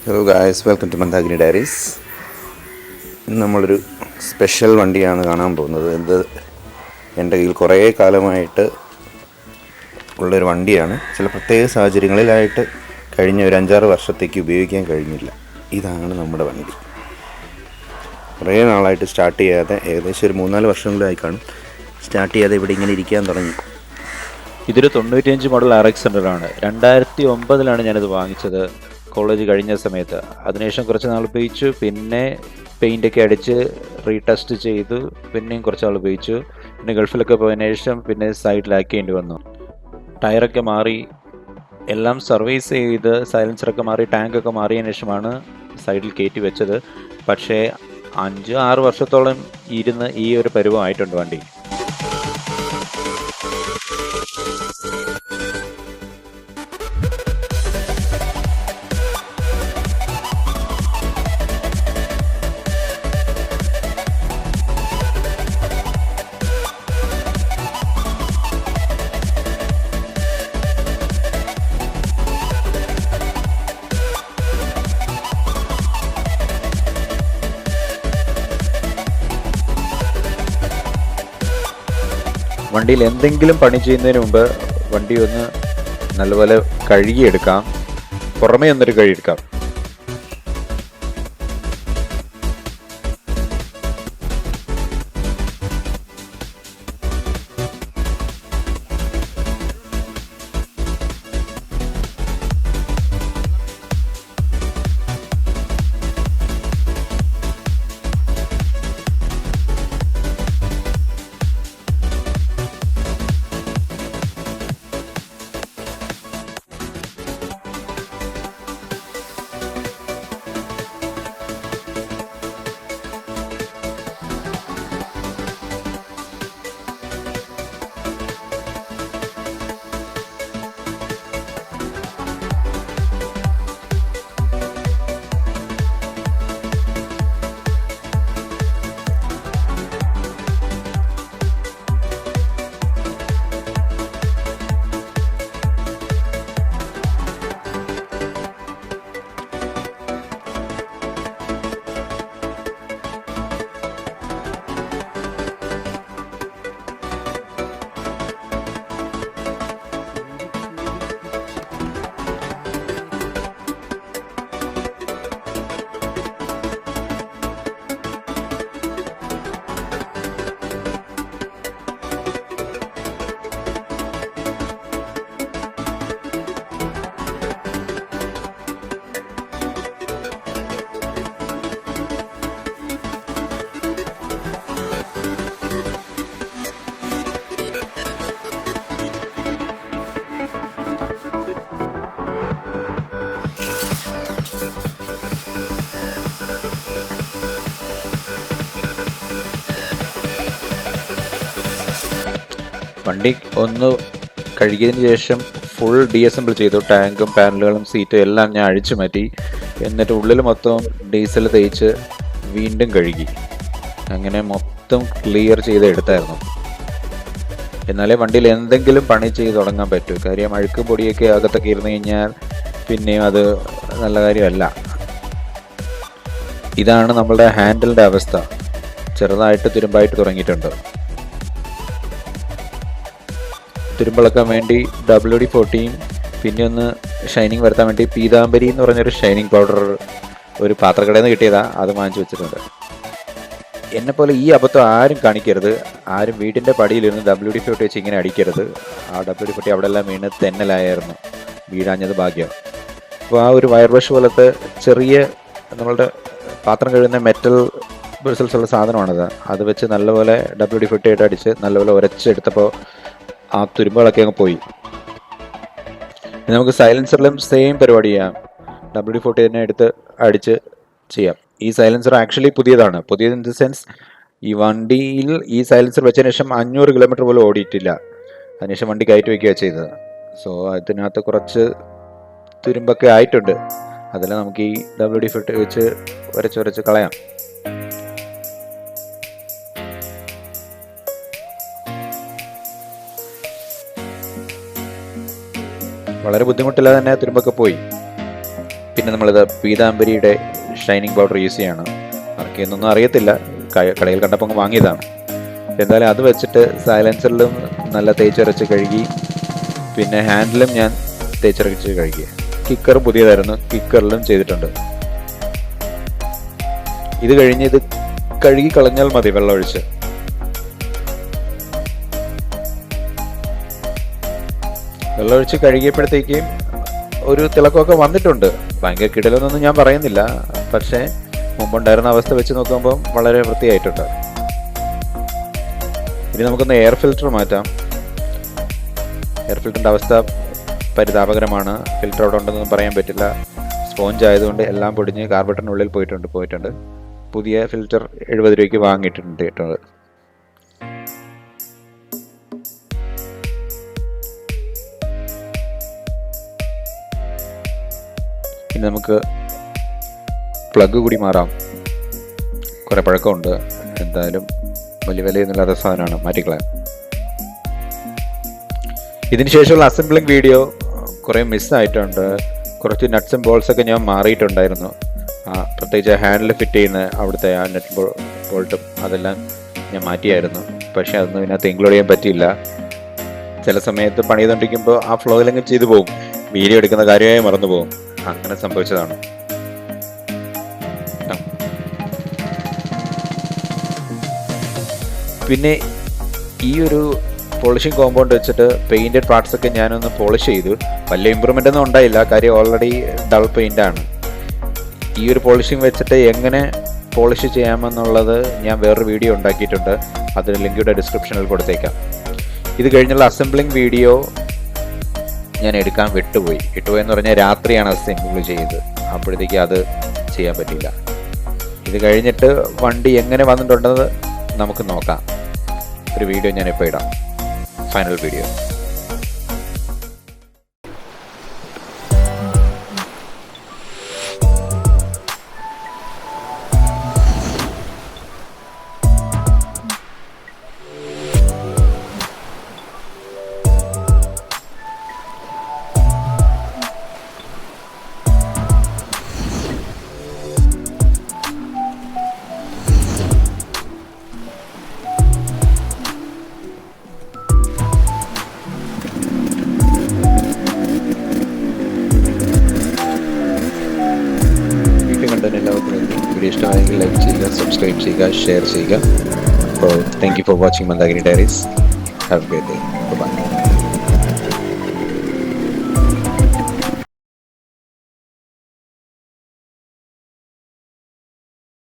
Hello guys, welcome to Mandakini diaries. ഇന്ന് നമ്മളൊരു special വണ്ടിയാണ് കാണാൻ പോകുന്നത്. ഇത് എൻ്റെ കയ്യിൽ കുറേ കാലമായിട്ട് ഉള്ളൊരു വണ്ടിയാണ്. ചില പ്രത്യേക സാഹചര്യങ്ങളിലായിട്ട് കഴിഞ്ഞ ഒരു 5-6 വർഷത്തേക്ക് ഉപയോഗിക്കാൻ കഴിഞ്ഞില്ല. ഇതാണ് നമ്മുടെ വണ്ടി. കുറേ നാളായിട്ട് സ്റ്റാർട്ട് ചെയ്യാതെ, ഏകദേശം ഒരു 3-4 വർഷങ്ങളിലായി കാണും സ്റ്റാർട്ട് ചെയ്യാതെ ഇവിടെ ഇങ്ങനെ ഇരിക്കാൻ തുടങ്ങി. ഇതൊരു 95 മോഡൽ RX100 ആണ്. 2009 ഞാനിത് വാങ്ങിച്ചത്, കോളേജ് കഴിഞ്ഞ സമയത്ത്. അതിനുശേഷം കുറച്ച് നാൾ ഉപയോഗിച്ചു, പിന്നെ പെയിൻ്റൊക്കെ അടിച്ച് റീടെസ്റ്റ് ചെയ്തു, പിന്നെയും കുറച്ച് നാൾ ഉപയോഗിച്ചു. പിന്നെ ഗൾഫിലൊക്കെ പോയതിനു ശേഷം പിന്നെ സൈഡിലാക്കേണ്ടി വന്നു. ടയറൊക്കെ മാറി, എല്ലാം സർവീസ് ചെയ്ത്, സൈലൻസറൊക്കെ മാറി, ടാങ്കൊക്കെ മാറിയതിനു ശേഷമാണ് സൈഡിൽ കയറ്റി വെച്ചത്. പക്ഷേ 5-6 വർഷത്തോളം ഇരുന്ന് ഈ ഒരു പരുവമായിട്ടുണ്ട് വണ്ടി. വണ്ടിയിൽ എന്തെങ്കിലും പണി ചെയ്യുന്നതിന് മുമ്പ് വണ്ടി ഒന്ന് നല്ലപോലെ കഴുകിയെടുക്കാം, പുറമേ ഒന്നൊരു കഴുകിയെടുക്കാം. വണ്ടി ഒന്ന് കഴുകിയതിന് ശേഷം ഫുൾ ഡീഅസംബിൾ ചെയ്തു. ടാങ്കും പാനലുകളും സീറ്റും എല്ലാം ഞാൻ അഴിച്ചു മാറ്റി. എന്നിട്ട് ഉള്ളിൽ മൊത്തം ഡീസൽ തേച്ച് വീണ്ടും കഴുകി. അങ്ങനെ മൊത്തം ക്ലിയർ ചെയ്ത് എടുത്തായിരുന്നു. എന്നാലേ വണ്ടിയിൽ എന്തെങ്കിലും പണി ചെയ്ത് തുടങ്ങാൻ പറ്റൂ. കാര്യം അഴുക്കും പൊടിയൊക്കെ അകത്തൊക്കെ ഇരുന്ന് കഴിഞ്ഞാൽ പിന്നെയും അത് നല്ല കാര്യമല്ല. ഇതാണ് നമ്മളുടെ ഹാൻഡിലിൻ്റെ അവസ്ഥ. ചെറുതായിട്ട് തുരുമ്പായിട്ട് തുടങ്ങിയിട്ടുണ്ട്. തുരുമ്പിളക്കാൻ വേണ്ടി WD-40, പിന്നെ ഒന്ന് ഷൈനിങ് വരുത്താൻ വേണ്ടി പീതാംബരി എന്ന് പറഞ്ഞൊരു ഷൈനിങ് പൗഡർ ഒരു പാത്രക്കടയിൽ നിന്ന് കിട്ടിയതാണ്, അത് വാങ്ങിച്ചു വെച്ചിട്ടുണ്ട്. എന്നെപ്പോലെ ഈ അബദ്ധം ആരും കാണിക്കരുത്. ആരും വീടിൻ്റെ പടിയിലിരുന്ന് WD-40 വെച്ച് ഇങ്ങനെ അടിക്കരുത്. ആ WD-40 അവിടെ എല്ലാം വീണ് തെന്നലായിരുന്നു. വീഴാഞ്ഞത് ഭാഗ്യം. അപ്പോൾ ആ ഒരു വയർ ബ്രഷ് പോലത്തെ ചെറിയ നമ്മളുടെ പാത്രം കഴുകുന്ന മെറ്റൽ ബ്രിസിൽസ് ഉള്ള സാധനമാണത്. അത് വെച്ച് നല്ലപോലെ WD-40 ആയിട്ട് അടിച്ച് നല്ലപോലെ ഉരച്ചെടുത്തപ്പോൾ ആ തുരുമ്പുകളൊക്കെ അങ്ങ് പോയി. നമുക്ക് സൈലൻസറിലും സെയിം പരിപാടി ചെയ്യാം. WD-40 തന്നെ എടുത്ത് അടിച്ച് ചെയ്യാം. ഈ സൈലൻസർ ആക്ച്വലി പുതിയതാണ്. പുതിയത് ഇൻ ദ സെൻസ്, ഈ വണ്ടിയിൽ ഈ സൈലൻസർ വെച്ചതിന് ശേഷം 500 കിലോമീറ്റർ പോലും ഓടിയിട്ടില്ല. അതിനുശേഷം വണ്ടി കയറ്റി വയ്ക്കുകയാണ് ചെയ്തത്. സോ അതിനകത്ത് കുറച്ച് തുരുമ്പൊക്കെ ആയിട്ടുണ്ട്. അതെല്ലാം നമുക്ക് ഈ WD-40 വെച്ച് ഉരച്ച് കളയാം. വളരെ ബുദ്ധിമുട്ടില്ലാതെ തന്നെ തുരുമ്പൊക്കെ പോയി. പിന്നെ നമ്മളിത് പീതാംബരിയുടെ ഷൈനിങ് പൗഡർ യൂസ് ചെയ്യണം. വർക്ക് ചെയ്യുന്നൊന്നും അറിയത്തില്ല, കടയിൽ കണ്ടപ്പോൾ അങ്ങ് വാങ്ങിയതാണ്. എന്തായാലും അത് വെച്ചിട്ട് സൈലൻസറിലും നല്ല തേച്ചരച്ച് കഴുകി, പിന്നെ ഹാൻഡിലും ഞാൻ തേച്ചരച്ച് കഴുകി. കിക്കർ പുതിയതായിരുന്നു, കിക്കറിലും ചെയ്തിട്ടുണ്ട്. ഇത് കഴിഞ്ഞ് ഇത് കഴുകി കളഞ്ഞാൽ മതി വെള്ളമൊഴിച്ച്. വെള്ളമൊഴിച്ച് കഴുകിയപ്പോഴത്തേക്കും ഒരു തിളക്കമൊക്കെ വന്നിട്ടുണ്ട്. ഭയങ്കര കിടലൊന്നും ഞാൻ പറയുന്നില്ല, പക്ഷേ മുമ്പുണ്ടായിരുന്ന അവസ്ഥ വെച്ച് നോക്കുമ്പോൾ വളരെ വൃത്തിയായിട്ടുണ്ട്. ഇനി നമുക്കൊന്ന് എയർ ഫിൽറ്റർ മാറ്റാം. എയർ ഫിൽറ്ററിൻ്റെ അവസ്ഥ പരിതാപകരമാണ്. ഫിൽറ്റർ അവിടെ ഉണ്ടെന്നൊന്നും പറയാൻ പറ്റില്ല. സ്പോഞ്ച് ആയതുകൊണ്ട് എല്ലാം പൊടിഞ്ഞ് കാർബറേറ്ററിനുള്ളിൽ പോയിട്ടുണ്ട്. പുതിയ ഫിൽറ്റർ 70 രൂപയ്ക്ക് വാങ്ങിയിട്ടുണ്ട്. ഇനി നമുക്ക് പ്ലഗ് കൂടി മാറാം. കുറേ പഴക്കമുണ്ട്. എന്തായാലും വലിയ വിലയൊന്നുമില്ലാത്ത സാധനമാണ്, മാറ്റിക്കളയാം. ഇതിന് ശേഷമുള്ള അസംബ്ലിംഗ് വീഡിയോ കുറേ മിസ്സായിട്ടുണ്ട്. കുറച്ച് നട്ട്സും ബോൾസൊക്കെ ഞാൻ മാറിയിട്ടുണ്ടായിരുന്നു. പ്രത്യേകിച്ച് ഹാൻഡിൽ ഫിറ്റ് ചെയ്യുന്ന അവിടുത്തെ ആ നെറ്റ് ബോൾട്ടും അതെല്ലാം ഞാൻ മാറ്റിയായിരുന്നു. പക്ഷേ അതൊന്നും ഇതിനകത്ത് ഇൻക്ലൂഡ് ചെയ്യാൻ പറ്റിയില്ല. ചില സമയത്ത് പണി ചെയ്തുകൊണ്ടിരിക്കുമ്പോൾ ആ ഫ്ലോയിലങ്ങ് ചെയ്തു പോകും, വീഡിയോ എടുക്കുന്ന കാര്യമായി മറന്നു പോകും. അങ്ങനെ സംഭവിച്ചതാണ്. പിന്നെ ഈ ഒരു പോളിഷിങ് കോമ്പൗണ്ട് വെച്ചിട്ട് പെയിൻറ്റഡ് പാർട്സൊക്കെ ഞാനൊന്ന് പോളിഷ് ചെയ്തു. വലിയ ഇമ്പ്രൂവ്മെൻ്റ് ഒന്നും ഉണ്ടായില്ല, കാര്യം ഓൾറെഡി ഡൾ പെയിൻ്റാണ്. ഈ ഒരു പോളിഷിങ് വെച്ചിട്ട് എങ്ങനെ പോളിഷ് ചെയ്യാമെന്നുള്ളത് ഞാൻ വേറൊരു വീഡിയോ ഉണ്ടാക്കിയിട്ടുണ്ട്. അതിന് ലിങ്കുടെ ഡിസ്ക്രിപ്ഷനിൽ കൊടുത്തേക്കാം. ഇത് കഴിഞ്ഞുള്ള അസംബ്ലിംഗ് വീഡിയോ ഞാൻ എടുക്കാൻ വിട്ടുപോയെന്ന് പറഞ്ഞാൽ രാത്രിയാണ് അസംബിൾ ചെയ്തത്. അപ്പോഴത്തേക്ക് അത് ചെയ്യാൻ പറ്റില്ല. ഇത് കഴിഞ്ഞിട്ട് വണ്ടി എങ്ങനെ വന്നിട്ടുണ്ടെന്ന് നമുക്ക് നോക്കാം. ഒരു വീഡിയോ ഞാൻ ഇപ്പോൾ ഇടാം, ഫൈനൽ വീഡിയോ. വീഡിയോ ഇഷ്ടമായെങ്കിൽ ലൈക്ക് ചെയ്യുക, സബ്സ്ക്രൈബ് ചെയ്യുക, ഷെയർ ചെയ്യുക. അപ്പോൾ thank you for watching Mandakini diaries. Have a great day. By.